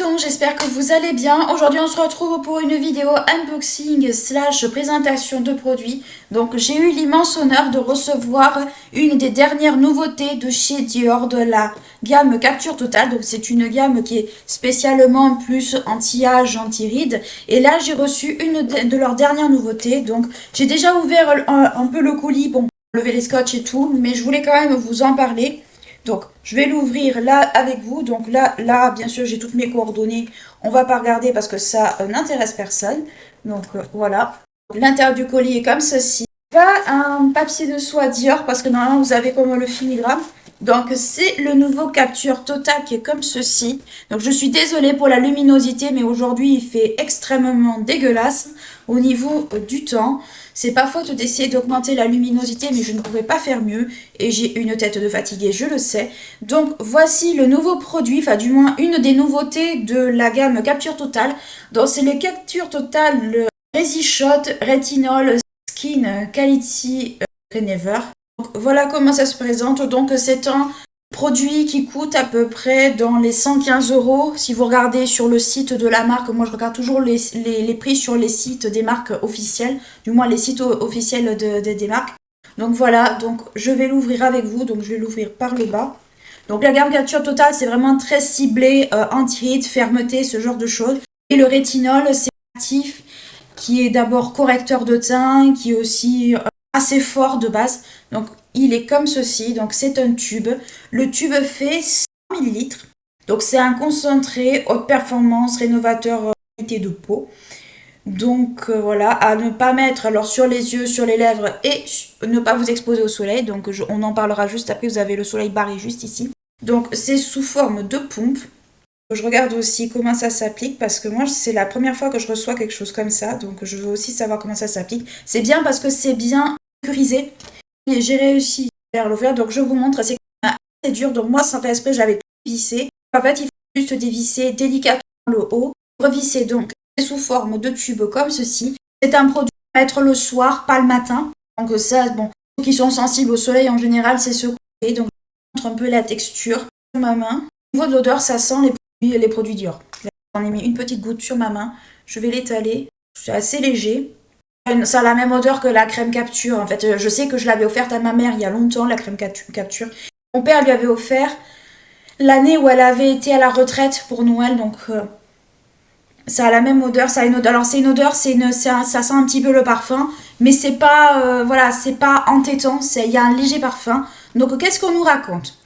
tout, j'espère que vous allez bien. Aujourd'hui on se retrouve pour une vidéo unboxing slash présentation de produits. Donc j'ai eu l'immense honneur de recevoir une des dernières nouveautés de chez Dior de la gamme Capture Totale. Donc c'est une gamme qui est spécialement plus anti-âge, anti-rides. Et là j'ai reçu une de leurs dernières nouveautés. Donc j'ai déjà ouvert un peu le colis, bon, lever les scotch et tout, mais je voulais quand même vous en parler. Donc, je vais l'ouvrir là avec vous. Donc là, bien sûr, j'ai toutes mes coordonnées. On va pas regarder parce que ça n'intéresse personne. Donc, voilà. L'intérieur du colis est comme ceci. Pas un papier de soie Dior parce que normalement, vous avez comme le filigrane. Donc, c'est le nouveau Capture Total qui est comme ceci. Donc, je suis désolée pour la luminosité, mais aujourd'hui, il fait extrêmement dégueulasse au niveau du temps. C'est pas faute d'essayer d'augmenter la luminosité, mais je ne pourrais pas faire mieux. Et j'ai une tête de fatiguée, je le sais. Donc, voici le nouveau produit, enfin du moins une des nouveautés de la gamme Capture Total. Donc, c'est le Capture Total, le Resi Shot Retinol Skin Quality Renever. Donc, voilà comment ça se présente. Donc, c'est un produit qui coûte à peu près dans les 115 €. Si vous regardez sur le site de la marque, moi je regarde toujours les prix sur les sites des marques officielles, du moins les sites officiels des marques. Donc voilà, donc je vais l'ouvrir avec vous, donc je vais l'ouvrir par le bas. Donc la gamme Capture Totale, c'est vraiment très ciblé, anti-rides, fermeté, ce genre de choses. Et le rétinol, c'est un actif qui est d'abord correcteur de teint, qui est aussi assez fort de base. Donc il est comme ceci, donc c'est un tube. Le tube fait 100 ml. Donc c'est un concentré haute performance rénovateur qualité de peau. Donc voilà, à ne pas mettre alors sur les yeux, sur les lèvres et ne pas vous exposer au soleil. Donc on en parlera juste après, vous avez le soleil barré juste ici. Donc c'est sous forme de pompe. Je regarde aussi comment ça s'applique parce que moi c'est la première fois que je reçois quelque chose comme ça. Donc je veux aussi savoir comment ça s'applique. C'est bien parce que c'est bien sécurisé. J'ai réussi à faire l'ouvrir, donc je vous montre, c'est assez dur. Donc moi sans faire exprès j'avais tout vissé. En fait il faut juste dévisser délicatement le haut. Revisser donc sous forme de tube comme ceci. C'est un produit à mettre le soir, pas le matin. Donc ça, bon, ceux qui sont sensibles au soleil en général, c'est ce qu'on fait. Donc je vous montre un peu la texture sur ma main. Au niveau de l'odeur, ça sent les produits Dior. J'en ai mis une petite goutte sur ma main. Je vais l'étaler. C'est assez léger. Ça a la même odeur que la crème Capture. En fait, je sais que je l'avais offerte à ma mère il y a longtemps, la crème Capture. Mon père lui avait offert l'année où elle avait été à la retraite pour Noël. Donc ça a la même odeur. Ça a une odeur. Alors c'est une odeur, ça sent un petit peu le parfum, mais c'est pas voilà, c'est pas entêtant. Il y a un léger parfum. Donc qu'est-ce qu'on nous raconte?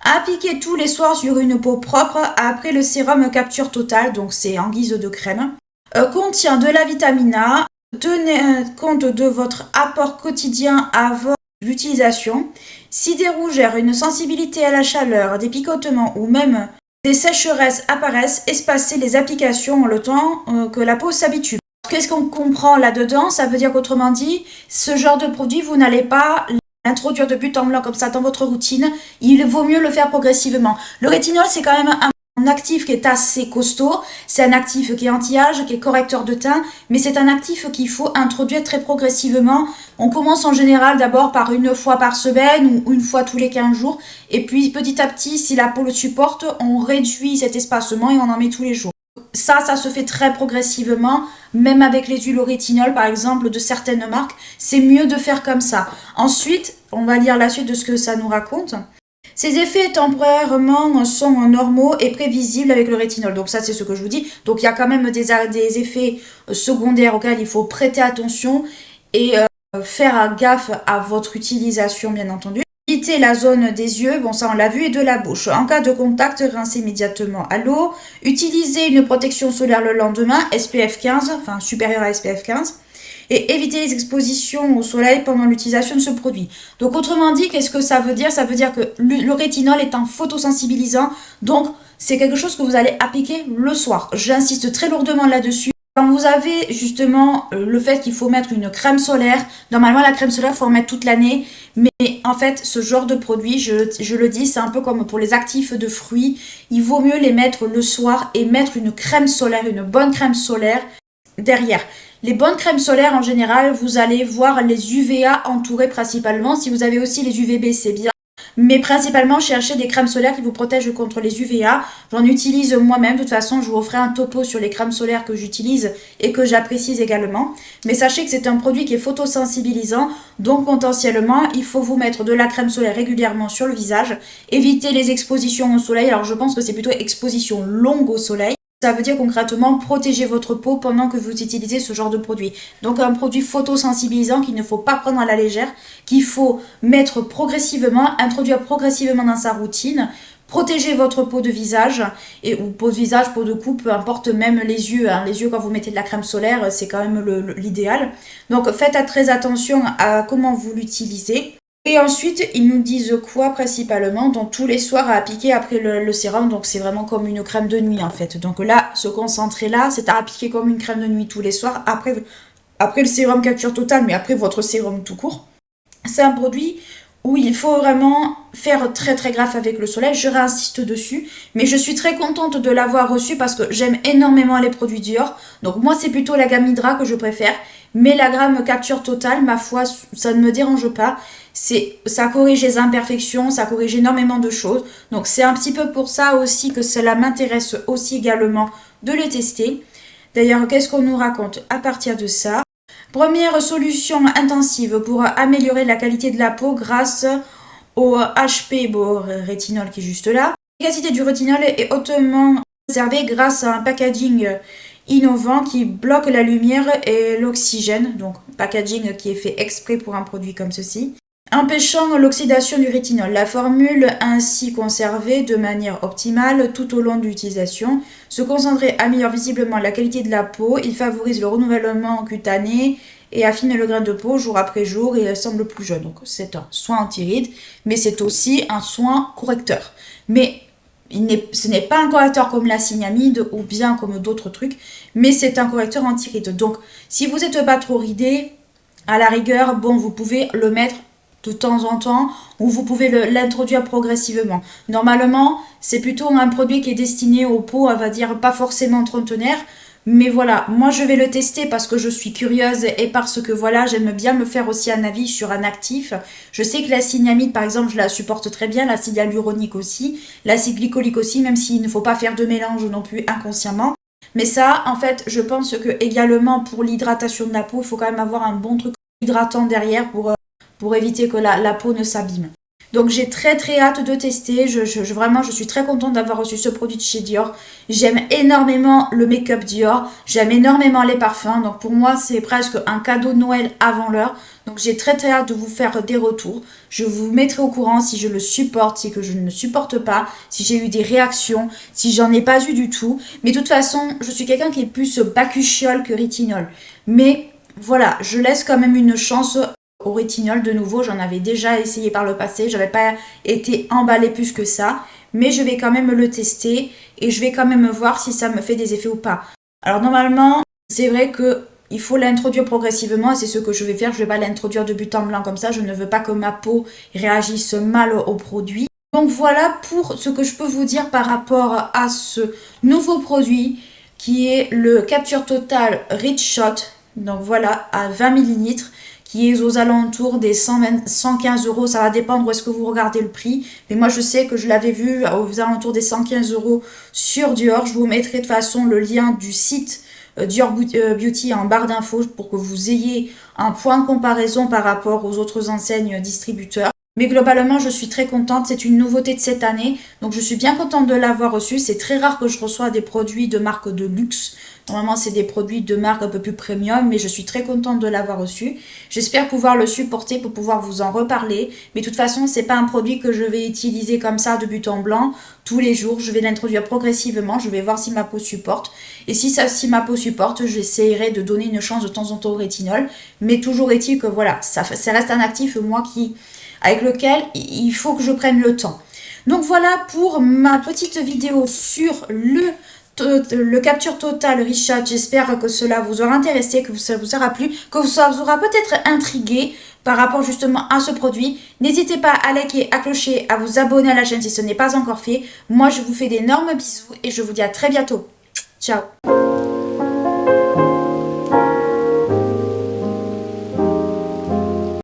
Appliquer tous les soirs sur une peau propre après le sérum Capture Total, donc c'est en guise de crème. Contient de la vitamine A. Tenez compte de votre apport quotidien avant l'utilisation. Si des rougeurs, une sensibilité à la chaleur, des picotements ou même des sécheresses apparaissent, espacez les applications le temps que la peau s'habitue. Qu'est-ce qu'on comprend là-dedans? Ça veut dire qu'autrement dit, ce genre de produit, vous n'allez pas l'introduire de but en blanc comme ça dans votre routine. Il vaut mieux le faire progressivement. Le rétinol, c'est quand même un actif qui est assez costaud. C'est un actif qui est anti-âge, qui est correcteur de teint, mais c'est un actif qu'il faut introduire très progressivement. On commence en général d'abord par une fois par semaine ou une fois tous les 15 jours. Et puis petit à petit, si la peau le supporte, on réduit cet espacement et on en met tous les jours. Ça se fait très progressivement, même avec les huiles au rétinol par exemple de certaines marques, c'est mieux de faire comme ça. Ensuite, on va lire la suite de ce que ça nous raconte. Ces effets temporairement sont normaux et prévisibles avec le rétinol. Donc ça c'est ce que je vous dis. Donc il y a quand même des effets secondaires auxquels il faut prêter attention et faire gaffe à votre utilisation bien entendu. Éviter la zone des yeux, bon ça on l'a vu, et de la bouche. En cas de contact, rincez immédiatement à l'eau. Utilisez une protection solaire le lendemain, SPF 15, enfin supérieure à SPF 15. Et éviter les expositions au soleil pendant l'utilisation de ce produit. Donc autrement dit, qu'est-ce que ça veut dire? Ça veut dire que le rétinol est un photosensibilisant, donc c'est quelque chose que vous allez appliquer le soir. J'insiste très lourdement là-dessus. Quand vous avez justement le fait qu'il faut mettre une crème solaire, normalement la crème solaire il faut en mettre toute l'année, mais en fait ce genre de produit, je le dis, c'est un peu comme pour les actifs de fruits, il vaut mieux les mettre le soir et mettre une crème solaire, une bonne crème solaire derrière. Les bonnes crèmes solaires en général, vous allez voir les UVA entourés principalement. Si vous avez aussi les UVB, c'est bien. Mais principalement, cherchez des crèmes solaires qui vous protègent contre les UVA. J'en utilise moi-même. De toute façon, je vous ferai un topo sur les crèmes solaires que j'utilise et que j'apprécie également. Mais sachez que c'est un produit qui est photosensibilisant. Donc, potentiellement, il faut vous mettre de la crème solaire régulièrement sur le visage. Évitez les expositions au soleil. Alors, je pense que c'est plutôt exposition longue au soleil. Ça veut dire concrètement protéger votre peau pendant que vous utilisez ce genre de produit. Donc un produit photosensibilisant qu'il ne faut pas prendre à la légère, qu'il faut mettre progressivement, introduire progressivement dans sa routine. Protéger votre peau de visage, ou peau de visage, peau de cou, peu importe, même les yeux. Hein. Les yeux, quand vous mettez de la crème solaire, c'est quand même l'idéal. Donc faites très attention à comment vous l'utilisez. Et ensuite, ils nous disent quoi principalement? Donc tous les soirs à appliquer après le sérum. Donc c'est vraiment comme une crème de nuit en fait. Donc là, se concentrer là, c'est à appliquer comme une crème de nuit tous les soirs après le sérum Capture Totale, mais après votre sérum tout court. C'est un produit où il faut vraiment faire très très gaffe avec le soleil. Je réinsiste dessus, mais je suis très contente de l'avoir reçu parce que j'aime énormément les produits Dior. Donc moi c'est plutôt la gamme Hydra que je préfère, mais la gamme Capture Totale, ma foi, ça ne me dérange pas. Ça corrige les imperfections, ça corrige énormément de choses. Donc c'est un petit peu pour ça aussi que cela m'intéresse aussi également de les tester. D'ailleurs, qu'est-ce qu'on nous raconte à partir de ça? Première solution intensive pour améliorer la qualité de la peau grâce au HP rétinol qui est juste là. L'efficacité du rétinol est hautement préservée grâce à un packaging innovant qui bloque la lumière et l'oxygène. Donc packaging qui est fait exprès pour un produit comme ceci. Empêchant l'oxydation du rétinol. La formule ainsi conservée de manière optimale tout au long de l'utilisation. Se concentrer améliore visiblement la qualité de la peau. Il favorise le renouvellement cutané et affine le grain de peau jour après jour et semble plus jeune. Donc c'est un soin anti-rides, mais c'est aussi un soin correcteur. Mais ce n'est pas un correcteur comme la niacinamide ou bien comme d'autres trucs, mais c'est un correcteur anti-rides. Donc si vous n'êtes pas trop ridé, à la rigueur, bon, vous pouvez le mettre de temps en temps, ou vous pouvez l'introduire progressivement. Normalement, c'est plutôt un produit qui est destiné aux peaux, on va dire, pas forcément trentenaires, mais voilà, moi je vais le tester parce que je suis curieuse et parce que voilà, j'aime bien me faire aussi un avis sur un actif. Je sais que l'acide niamide, par exemple, je la supporte très bien, l'acide hyaluronique aussi, l'acide glycolique aussi, même s'il ne faut pas faire de mélange non plus inconsciemment. Mais ça, en fait, je pense que également pour l'hydratation de la peau, il faut quand même avoir un bon truc hydratant derrière pour éviter que la peau ne s'abîme. Donc j'ai très très hâte de tester. Vraiment, je suis très contente d'avoir reçu ce produit de chez Dior. J'aime énormément le make-up Dior. J'aime énormément les parfums. Donc pour moi, c'est presque un cadeau de Noël avant l'heure. Donc j'ai très très hâte de vous faire des retours. Je vous mettrai au courant si je le supporte, si que je ne le supporte pas, si j'ai eu des réactions, si j'en ai pas eu du tout. Mais de toute façon, je suis quelqu'un qui est plus bacuchiol que rétinol. Mais voilà, je laisse quand même une chance au rétinol. De nouveau, j'en avais déjà essayé par le passé, j'avais pas été emballée plus que ça, mais je vais quand même le tester et je vais quand même voir si ça me fait des effets ou pas. Alors normalement, c'est vrai que il faut l'introduire progressivement et c'est ce que je vais faire. Je vais pas l'introduire de but en blanc comme ça, je ne veux pas que ma peau réagisse mal au produit. Donc voilà pour ce que je peux vous dire par rapport à ce nouveau produit qui est le Capture Totale Rich Shot. Donc voilà, à 20 ml. Qui est aux alentours des 115 €. Ça va dépendre où est-ce que vous regardez le prix. Mais moi, je sais que je l'avais vu aux alentours des 115 € sur Dior. Je vous mettrai de toute façon le lien du site Dior Beauty en barre d'infos pour que vous ayez un point de comparaison par rapport aux autres enseignes distributeurs. Mais globalement, je suis très contente. C'est une nouveauté de cette année. Donc, je suis bien contente de l'avoir reçu. C'est très rare que je reçois des produits de marque de luxe. Normalement, c'est des produits de marque un peu plus premium, mais je suis très contente de l'avoir reçu. J'espère pouvoir le supporter pour pouvoir vous en reparler. Mais de toute façon, c'est pas un produit que je vais utiliser comme ça de but en blanc tous les jours. Je vais l'introduire progressivement. Je vais voir si ma peau supporte. Et si ma peau supporte, j'essaierai de donner une chance de temps en temps au rétinol. Mais toujours est-il que voilà, ça reste un actif, moi, avec lequel il faut que je prenne le temps. Donc voilà pour ma petite vidéo sur le Capture Totale Rich Shot. J'espère que cela vous aura intéressé, que ça vous aura plu, que ça vous aura peut-être intrigué par rapport justement à ce produit. N'hésitez pas à liker, à clocher, à vous abonner à la chaîne si ce n'est pas encore fait. Moi, je vous fais d'énormes bisous et je vous dis à très bientôt. Ciao!